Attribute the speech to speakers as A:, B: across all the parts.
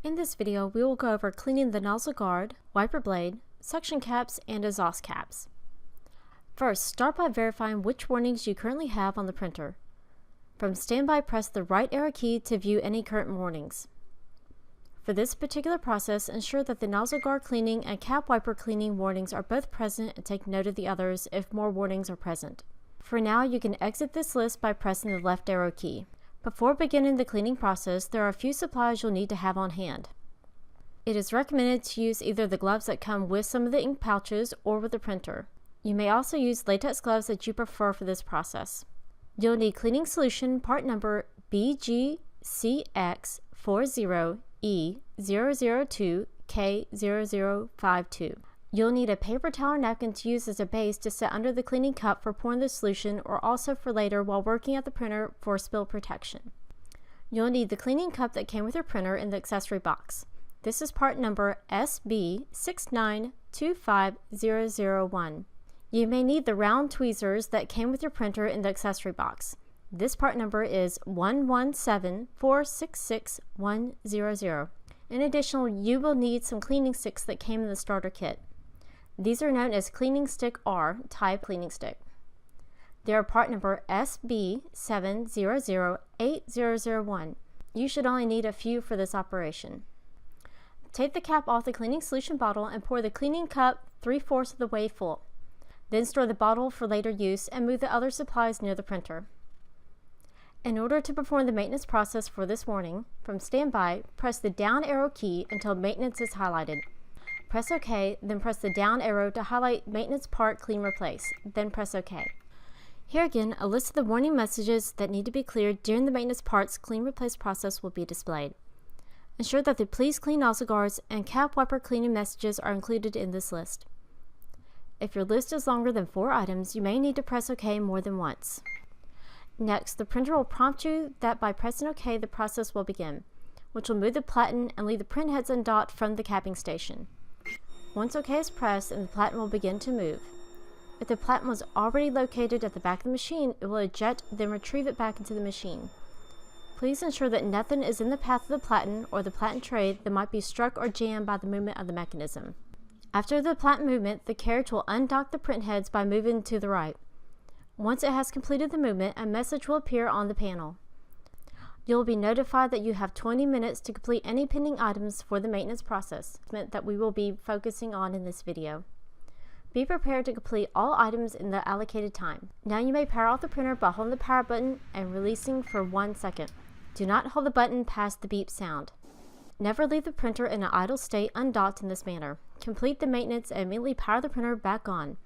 A: In this video, we will go over cleaning the nozzle guard, wiper blade, suction caps, and exhaust caps. First, start by verifying which warnings you currently have on the printer. From standby, press the right arrow key to view any current warnings. For this particular process, ensure that the nozzle guard cleaning and cap wiper cleaning warnings are both present and take note of the others if more warnings are present. For now, you can exit this list by pressing the left arrow key. Before beginning the cleaning process, there are a few supplies you'll need to have on hand. It is recommended to use either the gloves that come with some of the ink pouches or with the printer. You may also use latex gloves that you prefer for this process. You'll need cleaning solution part number BGCX40E002K0052. You'll need a paper towel or napkin to use as a base to set under the cleaning cup for pouring the solution or also for later while working at the printer for spill protection. You'll need the cleaning cup that came with your printer in the accessory box. This is part number SB6925001. You may need the round tweezers that came with your printer in the accessory box. This part number is 1174661100. In addition, you will need some cleaning sticks that came in the starter kit. These are known as Cleaning Stick R type cleaning stick. They are part number SB7008001. You should only need a few for this operation. Take the cap off the cleaning solution bottle and pour the cleaning cup 3/4 of the way full. Then store the bottle for later use and move the other supplies near the printer. In order to perform the maintenance process for this warning, from standby, press the down arrow key until maintenance is highlighted. Press OK, then press the down arrow to highlight maintenance part clean replace, then press OK. Here again, a list of the warning messages that need to be cleared during the maintenance parts clean replace process will be displayed. Ensure that the please clean nozzle guards and cap wiper cleaning messages are included in this list. If your list is longer than 4 items, you may need to press OK more than once. Next, the printer will prompt you that by pressing OK, the process will begin, which will move the platen and leave the print heads undocked from the capping station. Once OK is pressed, and the platen will begin to move. If the platen was already located at the back of the machine, it will eject, then retrieve it back into the machine. Please ensure that nothing is in the path of the platen or the platen tray that might be struck or jammed by the movement of the mechanism. After the platen movement, the carriage will undock the print heads by moving to the right. Once it has completed the movement, a message will appear on the panel. You will be notified that you have 20 minutes to complete any pending items for the maintenance process that we will be focusing on in this video. Be prepared to complete all items in the allocated time. Now you may power off the printer by holding the power button and releasing for 1 second. Do not hold the button past the beep sound. Never leave the printer in an idle state undocked in this manner. Complete the maintenance and immediately power the printer back on.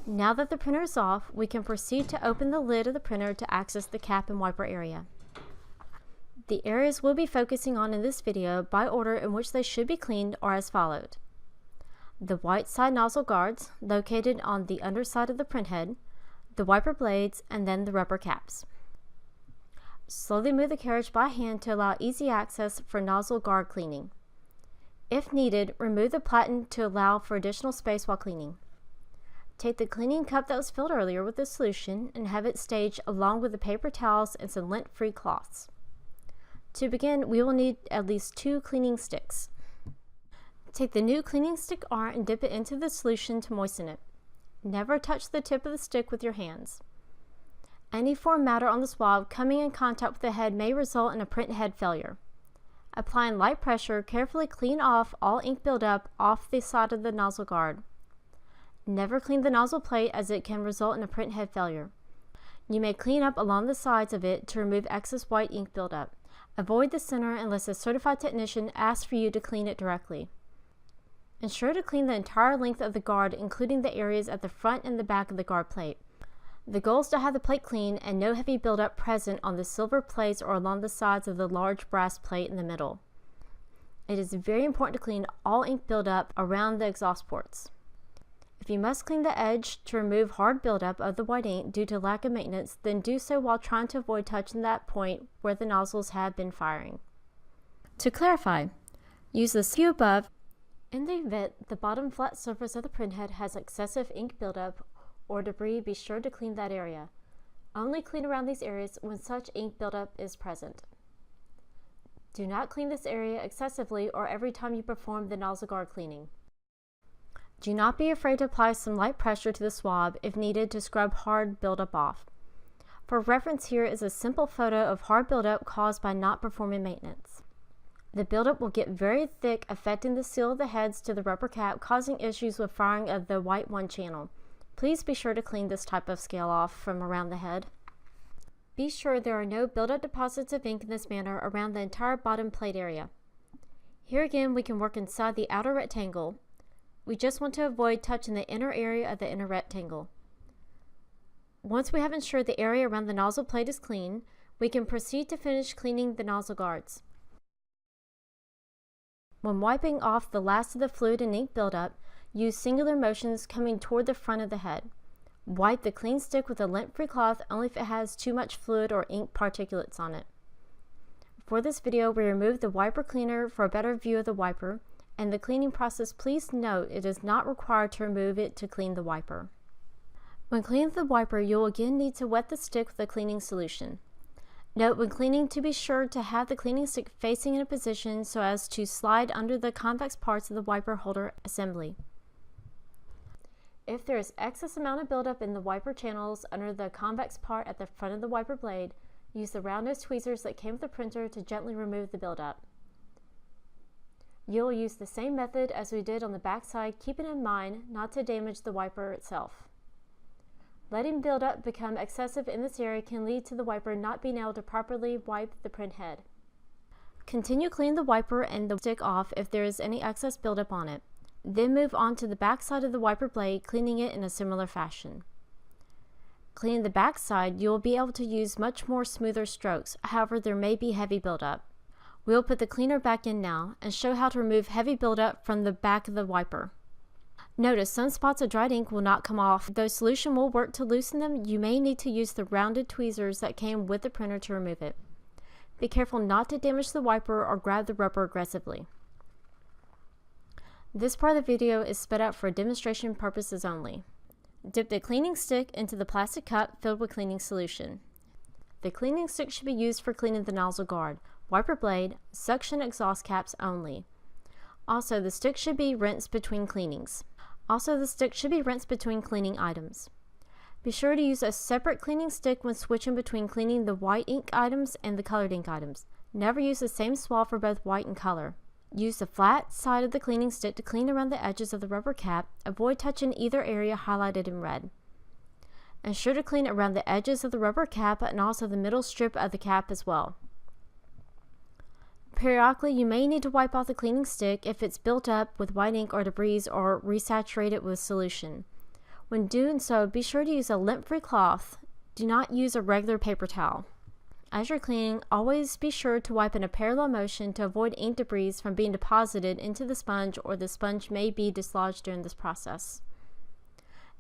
A: Now that the printer is off, we can proceed to open the lid of the printer to access the cap and wiper area. The areas we'll be focusing on in this video by order in which they should be cleaned are as followed. The white side nozzle guards, located on the underside of the print head, the wiper blades, and then the rubber caps. Slowly move the carriage by hand to allow easy access for nozzle guard cleaning. If needed, remove the platen to allow for additional space while cleaning. Take the cleaning cup that was filled earlier with the solution and have it staged along with the paper towels and some lint-free cloths. To begin, we will need at least 2 cleaning sticks. Take the new cleaning stick R and dip it into the solution to moisten it. Never touch the tip of the stick with your hands. Any foreign matter on the swab coming in contact with the head may result in a print head failure. Applying light pressure, carefully clean off all ink buildup off the side of the nozzle guard. Never clean the nozzle plate as it can result in a print head failure. You may clean up along the sides of it to remove excess white ink buildup. Avoid the center unless a certified technician asks for you to clean it directly. Ensure to clean the entire length of the guard, including the areas at the front and the back of the guard plate. The goal is to have the plate clean and no heavy buildup present on the silver plates or along the sides of the large brass plate in the middle. It is very important to clean all ink buildup around the exhaust ports. If you must clean the edge to remove hard buildup of the white ink due to lack of maintenance, then do so while trying to avoid touching that point where the nozzles have been firing. To clarify, use the SKU above. In the event the bottom flat surface of the printhead has excessive ink buildup or debris, be sure to clean that area. Only clean around these areas when such ink buildup is present. Do not clean this area excessively or every time you perform the nozzle guard cleaning. Do not be afraid to apply some light pressure to the swab if needed to scrub hard buildup off. For reference, here is a simple photo of hard buildup caused by not performing maintenance. The buildup will get very thick, affecting the seal of the heads to the rubber cap, causing issues with firing of the white 1 channel. Please be sure to clean this type of scale off from around the head. Be sure there are no buildup deposits of ink in this manner around the entire bottom plate area. Here again, we can work inside the outer rectangle. We just want to avoid touching the inner area of the inner rectangle. Once we have ensured the area around the nozzle plate is clean, we can proceed to finish cleaning the nozzle guards. When wiping off the last of the fluid and ink buildup, use singular motions coming toward the front of the head. Wipe the clean stick with a lint-free cloth only if it has too much fluid or ink particulates on it. For this video, we removed the wiper cleaner for a better view of the wiper, and the cleaning process, please note it is not required to remove it to clean the wiper. When cleaning the wiper, you will again need to wet the stick with a cleaning solution. Note when cleaning to be sure to have the cleaning stick facing in a position so as to slide under the convex parts of the wiper holder assembly. If there is excess amount of buildup in the wiper channels under the convex part at the front of the wiper blade, use the round nose tweezers that came with the printer to gently remove the buildup. You'll use the same method as we did on the back side, keeping in mind not to damage the wiper itself. Letting buildup become excessive in this area can lead to the wiper not being able to properly wipe the print head. Continue cleaning the wiper and the stick off if there is any excess buildup on it. Then move on to the back side of the wiper blade, cleaning it in a similar fashion. Cleaning the back side, you will be able to use much more smoother strokes, however there may be heavy buildup. We will put the cleaner back in now and show how to remove heavy buildup from the back of the wiper. Notice some spots of dried ink will not come off. Though solution will work to loosen them, you may need to use the rounded tweezers that came with the printer to remove it. Be careful not to damage the wiper or grab the rubber aggressively. This part of the video is sped up for demonstration purposes only. Dip the cleaning stick into the plastic cup filled with cleaning solution. The cleaning stick should be used for cleaning the nozzle guard, wiper blade, suction exhaust caps only. Also, the stick should be rinsed between cleanings. Cleaning items. Be sure to use a separate cleaning stick when switching between cleaning the white ink items and the colored ink items. Never use the same swab for both white and color. Use the flat side of the cleaning stick to clean around the edges of the rubber cap. Avoid touching either area highlighted in red. Ensure to clean around the edges of the rubber cap and also the middle strip of the cap as well. Periodically, you may need to wipe off the cleaning stick if it's built up with white ink or debris or resaturate it with solution. When doing so, be sure to use a lint-free cloth. Do not use a regular paper towel. As you're cleaning, always be sure to wipe in a parallel motion to avoid ink debris from being deposited into the sponge, or the sponge may be dislodged during this process.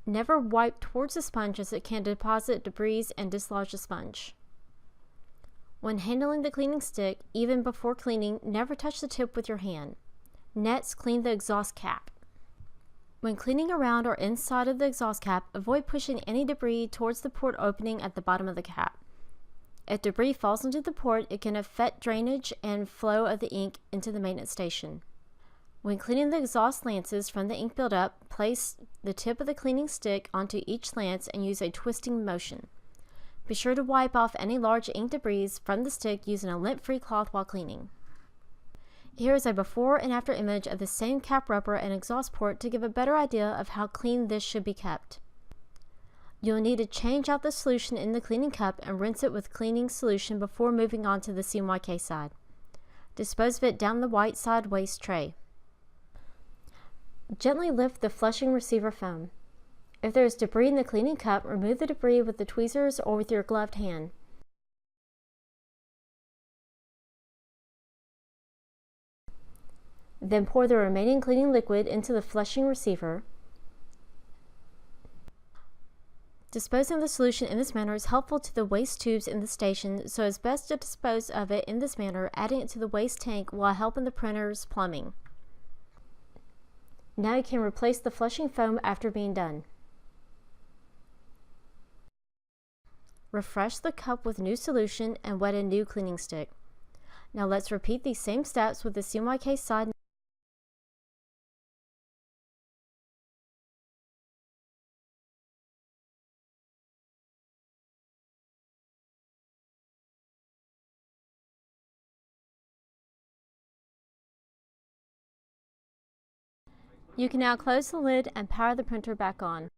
A: Never wipe towards the sponge as it can deposit debris and dislodge the sponge. When handling the cleaning stick, even before cleaning, never touch the tip with your hand. Next, clean the exhaust cap. When cleaning around or inside of the exhaust cap, avoid pushing any debris towards the port opening at the bottom of the cap. If debris falls into the port, it can affect drainage and flow of the ink into the maintenance station. When cleaning the exhaust lances from the ink buildup, place the tip of the cleaning stick onto each lance and use a twisting motion. Be sure to wipe off any large ink debris from the stick using a lint-free cloth while cleaning. Here is a before and after image of the same cap rubber and exhaust port to give a better idea of how clean this should be kept. You'll need to change out the solution in the cleaning cup and rinse it with cleaning solution before moving on to the CMYK side. Dispose of it down the white side waste tray. Gently lift the flushing receiver foam. If there is debris in the cleaning cup, remove the debris with the tweezers or with your gloved hand. Then pour the remaining cleaning liquid into the flushing receiver. Disposing of the solution in this manner is helpful to the waste tubes in the station, so it's best to dispose of it in this manner, adding it to the waste tank while helping the printer's plumbing. Now you can replace the flushing foam after being done. Refresh the cup with new solution and wet a new cleaning stick. Now let's repeat these same steps with the CMYK side. You can now close the lid and power the printer back on.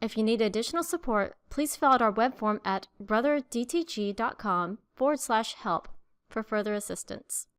A: If you need additional support, please fill out our web form at brothergtg.com/help for further assistance.